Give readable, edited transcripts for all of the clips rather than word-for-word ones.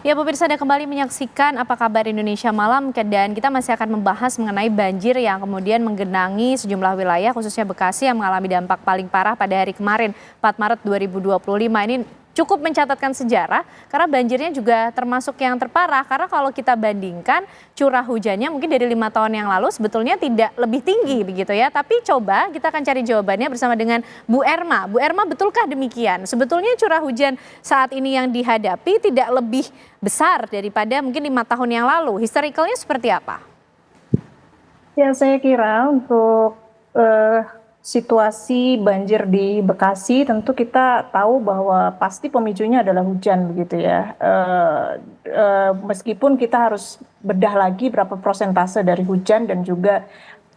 Ya, pemirsa, Anda kembali menyaksikan Apa Kabar Indonesia Malam, dan kita masih akan membahas mengenai banjir yang kemudian menggenangi sejumlah wilayah, khususnya Bekasi yang mengalami dampak paling parah pada hari kemarin, 4 Maret 2025. Ini cukup mencatatkan sejarah karena banjirnya juga termasuk yang terparah, karena kalau kita bandingkan curah hujannya mungkin dari 5 tahun yang lalu sebetulnya tidak lebih tinggi begitu ya. Tapi coba kita akan cari jawabannya bersama dengan Bu Erma. Bu Erma, betulkah demikian? Sebetulnya curah hujan saat ini yang dihadapi tidak lebih besar daripada mungkin 5 tahun yang lalu. Historicalnya seperti apa? Ya, saya kira untuk situasi banjir di Bekasi tentu kita tahu bahwa pasti pemicunya adalah hujan begitu ya. Meskipun kita harus bedah lagi berapa persentase dari hujan dan juga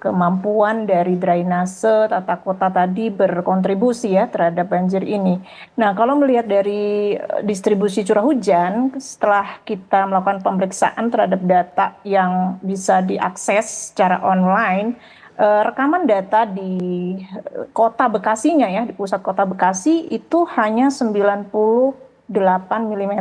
kemampuan dari drainase tata kota tadi berkontribusi ya terhadap banjir ini. Nah, kalau melihat dari distribusi curah hujan, setelah kita melakukan pemeriksaan terhadap data yang bisa diakses secara online, rekaman data di kota Bekasinya ya, di pusat kota Bekasi itu hanya 98 mm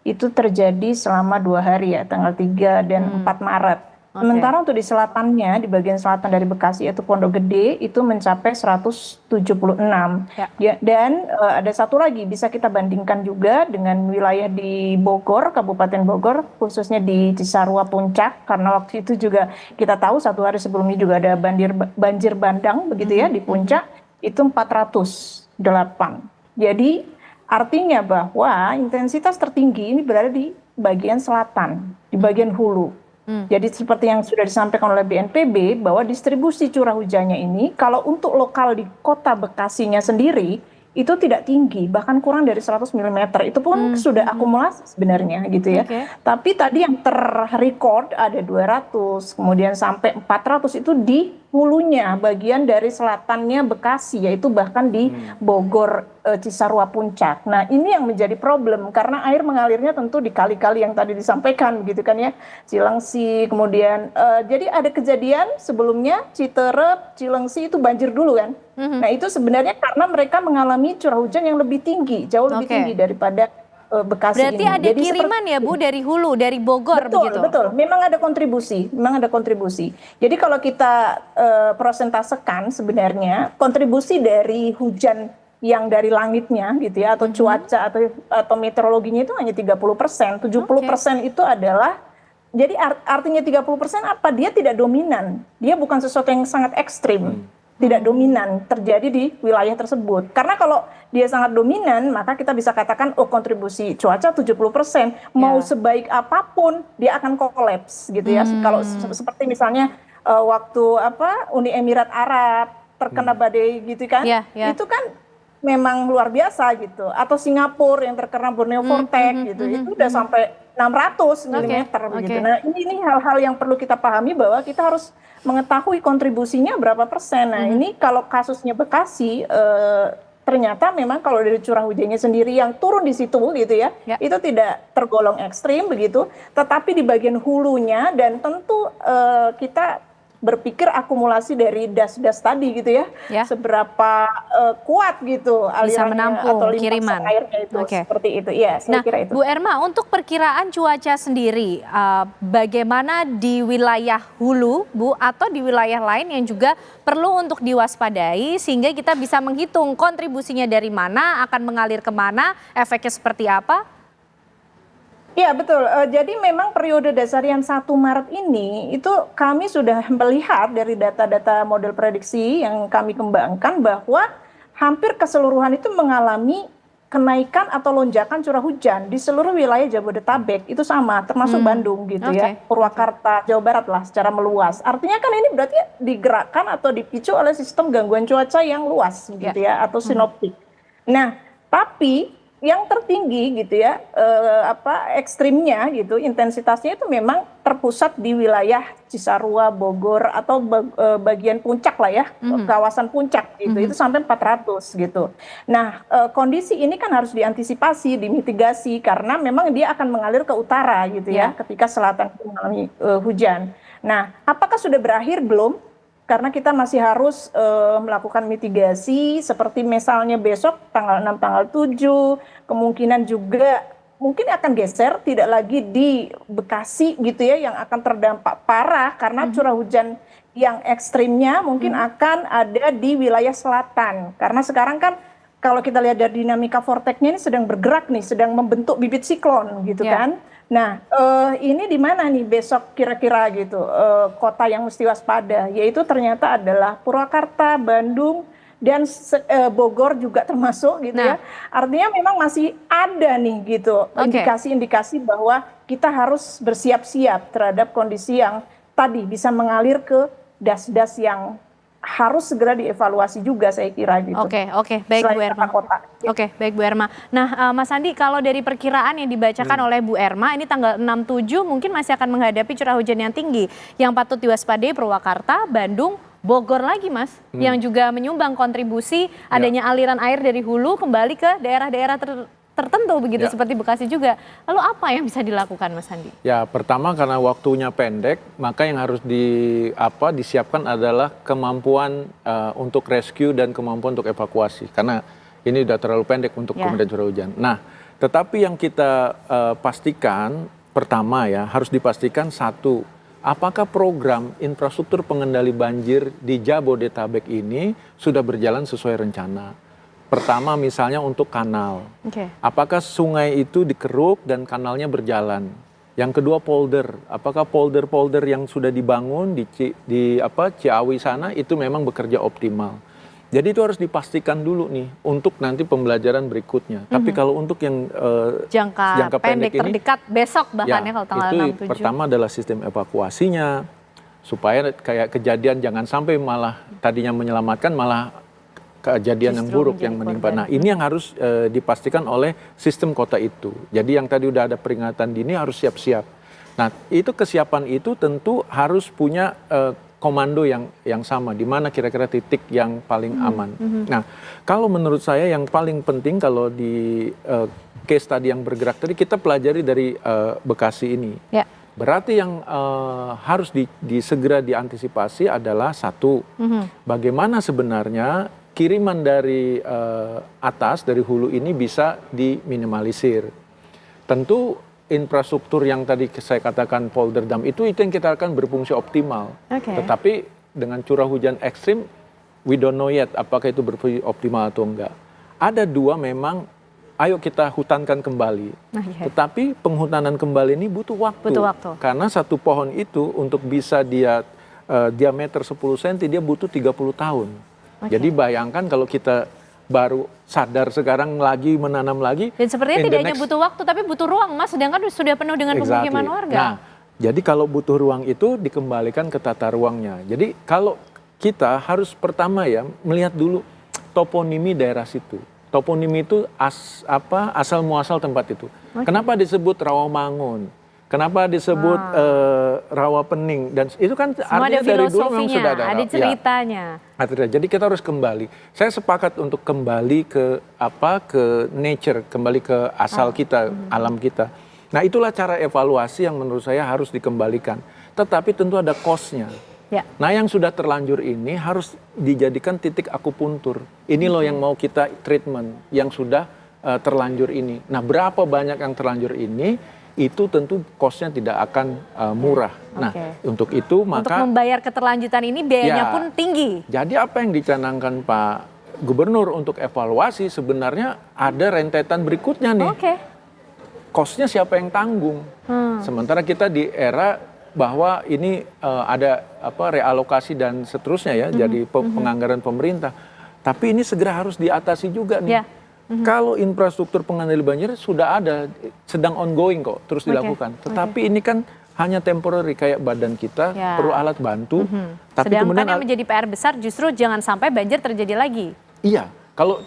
itu terjadi selama 2 hari ya, tanggal 3 dan 4 Maret. Sementara untuk di selatannya, di bagian selatan dari Bekasi yaitu Pondok Gede itu mencapai 176. Ya, dan ada satu lagi bisa kita bandingkan juga dengan wilayah di Bogor, Kabupaten Bogor, khususnya di Cisarua Puncak, karena waktu itu juga kita tahu 1 hari sebelumnya juga ada banjir bandang begitu ya di Puncak, itu 408. Jadi artinya bahwa intensitas tertinggi ini berada di bagian selatan, di bagian hulu. Jadi seperti yang sudah disampaikan oleh BNPB bahwa distribusi curah hujannya ini kalau untuk lokal di kota Bekasinya sendiri itu tidak tinggi, bahkan kurang dari 100 mm. Itu pun sudah akumulasi sebenarnya gitu ya. Tapi tadi yang terrecord ada 200, kemudian sampai 400 itu di hulunya, bagian dari selatannya Bekasi, yaitu bahkan di Bogor, Cisarua Puncak. Nah, ini yang menjadi problem karena air mengalirnya tentu di kali-kali yang tadi disampaikan gitu kan ya, Cilengsi, kemudian jadi ada kejadian sebelumnya Citerep, Cilengsi itu banjir dulu kan. Nah, itu sebenarnya karena mereka mengalami curah hujan yang lebih tinggi, jauh lebih tinggi daripada Bekasi. Berarti ini. ada Jadi kiriman ya Bu dari hulu, dari Bogor begitu? Betul, memang ada kontribusi, Jadi kalau kita persentasekan sebenarnya kontribusi dari hujan yang dari langitnya gitu ya, atau cuaca atau meteorologinya itu hanya 30%, 70% itu adalah, jadi artinya 30% apa? Dia tidak dominan, dia bukan sesuatu yang sangat ekstrim. Tidak dominan terjadi di wilayah tersebut. Karena kalau dia sangat dominan, maka kita bisa katakan kontribusi cuaca 70%, mau sebaik apapun dia akan kolaps gitu ya. Kalau seperti misalnya waktu Uni Emirat Arab terkena badai gitu kan, itu kan memang luar biasa gitu. Atau Singapura yang terkena Borneo Vortex gitu, itu udah sampai 600 mm begitu. Nah, ini hal-hal yang perlu kita pahami bahwa kita harus mengetahui kontribusinya berapa persen. Nah, ini kalau kasusnya Bekasi ternyata memang kalau dari curah hujannya sendiri yang turun di situ gitu ya, itu tidak tergolong ekstrim begitu, tetapi di bagian hulunya dan tentu kita berpikir akumulasi dari das-das tadi gitu ya, seberapa kuat gitu alirannya atau limpasan airnya itu seperti itu. Ya, saya kira itu. Bu Erma, untuk perkiraan cuaca sendiri, bagaimana di wilayah hulu, Bu, atau di wilayah lain yang juga perlu untuk diwaspadai sehingga kita bisa menghitung kontribusinya dari mana, akan mengalir kemana, efeknya seperti apa? Ya betul, jadi memang periode dasarian 1 Maret ini itu kami sudah melihat dari data-data model prediksi yang kami kembangkan bahwa hampir keseluruhan itu mengalami kenaikan atau lonjakan curah hujan di seluruh wilayah Jabodetabek itu sama, termasuk Bandung gitu ya, Purwakarta, Jawa Barat lah secara meluas. Artinya kan ini berarti digerakkan atau dipicu oleh sistem gangguan cuaca yang luas gitu ya, atau sinoptik. Nah, tapi yang tertinggi gitu ya, ekstrimnya gitu, intensitasnya itu memang terpusat di wilayah Cisarua, Bogor atau bagian puncak lah ya, kawasan puncak gitu, itu sampai 400 gitu. Nah, kondisi ini kan harus diantisipasi, dimitigasi karena memang dia akan mengalir ke utara gitu ya, ketika selatan mengalami hujan. Nah, apakah sudah berakhir? Belum. Karena kita masih harus melakukan mitigasi seperti misalnya besok tanggal 6, tanggal 7, kemungkinan juga mungkin akan geser, tidak lagi di Bekasi gitu ya yang akan terdampak parah karena curah hujan yang ekstrimnya mungkin akan ada di wilayah selatan. Karena sekarang kan kalau kita lihat dari dinamika vortexnya ini sedang bergerak nih, sedang membentuk bibit siklon gitu Ya. kan. Nah, ini di mana nih besok kira-kira gitu kota yang mesti waspada, yaitu ternyata adalah Purwakarta, Bandung, dan Bogor juga termasuk gitu Nah. ya. Artinya memang masih ada nih gitu Oke. indikasi-indikasi bahwa kita harus bersiap-siap terhadap kondisi yang tadi bisa mengalir ke das-das yang harus segera dievaluasi juga saya kira gitu. Oke, baik Selain Bu Erma. kota-kota. Oke, baik Bu Erma. Nah, Mas Andi, kalau dari perkiraan yang dibacakan oleh Bu Erma, ini tanggal 6-7 mungkin masih akan menghadapi curah hujan yang tinggi. Yang patut diwaspadai Purwakarta, Bandung, Bogor lagi Mas, yang juga menyumbang kontribusi adanya aliran air dari hulu kembali ke daerah-daerah tertentu begitu, seperti Bekasi juga. Lalu apa yang bisa dilakukan Mas Andi? Ya, pertama karena waktunya pendek, maka yang harus disiapkan adalah kemampuan untuk rescue dan kemampuan untuk evakuasi. Karena ini sudah terlalu pendek untuk kemudian curah hujan. Nah, tetapi yang kita pastikan, pertama ya, harus dipastikan satu, apakah program infrastruktur pengendali banjir di Jabodetabek ini sudah berjalan sesuai rencana. Pertama misalnya untuk kanal, apakah sungai itu dikeruk dan kanalnya berjalan. Yang kedua polder, apakah polder-polder yang sudah dibangun di Ciawi sana itu memang bekerja optimal. Jadi itu harus dipastikan dulu nih untuk nanti pembelajaran berikutnya. Tapi kalau untuk yang jangka pendek ini, terdekat besok bahkan ya kalau tanggal itu 6-7. Pertama adalah sistem evakuasinya, supaya kayak kejadian jangan sampai malah tadinya menyelamatkan malah kejadian yang buruk yang menimpa. Nah, ini yang harus dipastikan oleh sistem kota itu. Jadi yang tadi udah ada peringatan dini harus siap-siap. Nah, itu kesiapan itu tentu harus punya komando yang sama, di mana kira-kira titik yang paling aman. Nah, kalau menurut saya yang paling penting kalau di case tadi yang bergerak tadi, kita pelajari dari Bekasi ini. Berarti yang harus segera diantisipasi adalah satu, bagaimana sebenarnya kiriman dari atas, dari hulu ini bisa diminimalisir. Tentu infrastruktur yang tadi saya katakan polder dam itu yang kita akan berfungsi optimal. Tetapi dengan curah hujan ekstrim, we don't know yet apakah itu berfungsi optimal atau enggak. Ada dua memang, ayo kita hutankan kembali. Tetapi penghutanan kembali ini butuh waktu. Karena satu pohon itu untuk bisa dia diameter 10 cm dia butuh 30 tahun. Jadi bayangkan kalau kita baru sadar sekarang lagi menanam lagi. Dan sepertinya tidak hanya butuh waktu tapi butuh ruang Mas, sedangkan sudah penuh dengan pemukiman warga. Nah, jadi kalau butuh ruang itu dikembalikan ke tata ruangnya. Jadi kalau kita harus pertama ya melihat dulu toponimi daerah situ. Toponimi itu asal muasal tempat itu. Kenapa disebut Rawamangun? Kenapa disebut Rawapening? Dan itu kan artinya dari dulu memang sudah ada ceritanya. Jadi kita harus kembali. Saya sepakat untuk kembali ke nature, kembali ke asal kita, alam kita. Nah, itulah cara evaluasi yang menurut saya harus dikembalikan. Tetapi tentu ada cost-nya. Nah, yang sudah terlanjur ini harus dijadikan titik akupuntur. Ini loh yang mau kita treatment, yang sudah terlanjur ini. Nah, berapa banyak yang terlanjur ini? Itu tentu cost-nya tidak akan murah. Nah, untuk itu maka untuk membayar keterlanjutan ini biayanya pun tinggi. Jadi apa yang dicanangkan Pak Gubernur untuk evaluasi sebenarnya ada rentetan berikutnya nih. Cost-nya siapa yang tanggung? Sementara kita di era bahwa ini ada realokasi dan seterusnya ya, jadi penganggaran pemerintah. Tapi ini segera harus diatasi juga nih. Kalau infrastruktur pengendali banjir sudah ada, sedang ongoing kok, terus dilakukan. Tetapi ini kan hanya temporary, kayak badan kita perlu alat bantu. Tapi sedangkan kemudian yang menjadi PR besar justru jangan sampai banjir terjadi lagi. Iya, kalau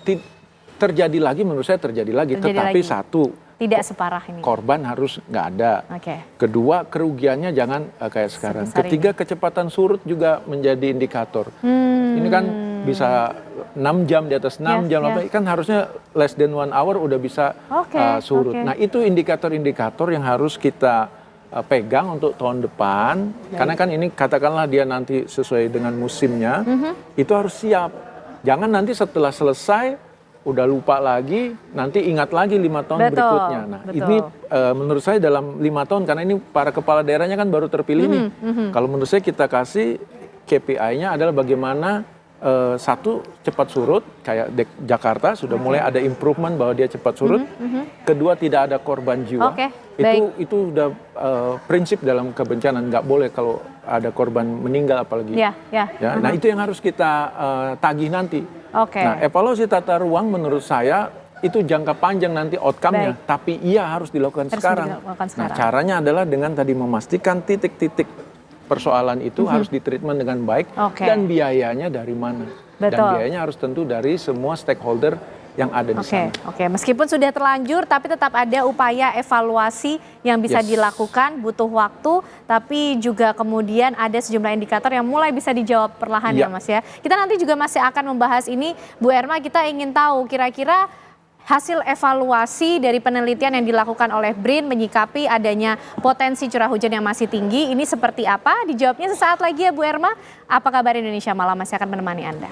terjadi lagi menurut saya terjadi lagi. Tetapi satu, tidak separah ini. Korban harus nggak ada. Kedua, kerugiannya jangan kayak sekarang. Ketiga, kecepatan surut juga menjadi indikator. Ini kan bisa 6 jam, di atas 6 jam, kan harusnya less than 1 hour udah bisa surut. Nah, itu indikator-indikator yang harus kita pegang untuk tahun depan. Karena kan ini katakanlah dia nanti sesuai dengan musimnya, itu harus siap. Jangan nanti setelah selesai udah lupa lagi, nanti ingat lagi 5 tahun Betul, berikutnya. Nah, betul. ini menurut saya dalam 5 tahun, karena ini para kepala daerahnya kan baru terpilih nih. Kalau menurut saya kita kasih KPI-nya adalah bagaimana satu, cepat surut, kayak Jakarta sudah mulai ada improvement bahwa dia cepat surut. Kedua, tidak ada korban jiwa. Oke, baik. Itu udah prinsip dalam kebencanaan, nggak boleh kalau ada korban meninggal apalagi. Ya. Ya, nah itu yang harus kita tagih nanti. Oke. Nah, evaluasi tata ruang menurut saya itu jangka panjang nanti outcome-nya, tapi iya harus dilakukan sekarang. dilakukan Nah, sekarang. caranya adalah dengan tadi memastikan titik-titik persoalan itu harus ditreatment dengan baik, Oke. dan biayanya dari mana. Dan Betul. biayanya harus tentu dari semua stakeholder yang ada di sana. Oke, meskipun sudah terlanjur tapi tetap ada upaya evaluasi yang bisa Yes. dilakukan, butuh waktu, tapi juga kemudian ada sejumlah indikator yang mulai bisa dijawab perlahan ya Ya. Mas ya. Kita nanti juga masih akan membahas ini, Bu Erma, kita ingin tahu kira-kira hasil evaluasi dari penelitian yang dilakukan oleh BRIN menyikapi adanya potensi curah hujan yang masih tinggi, ini seperti apa? Dijawabnya sesaat lagi ya Bu Erma. Apa kabar Indonesia Malam masih akan menemani Anda.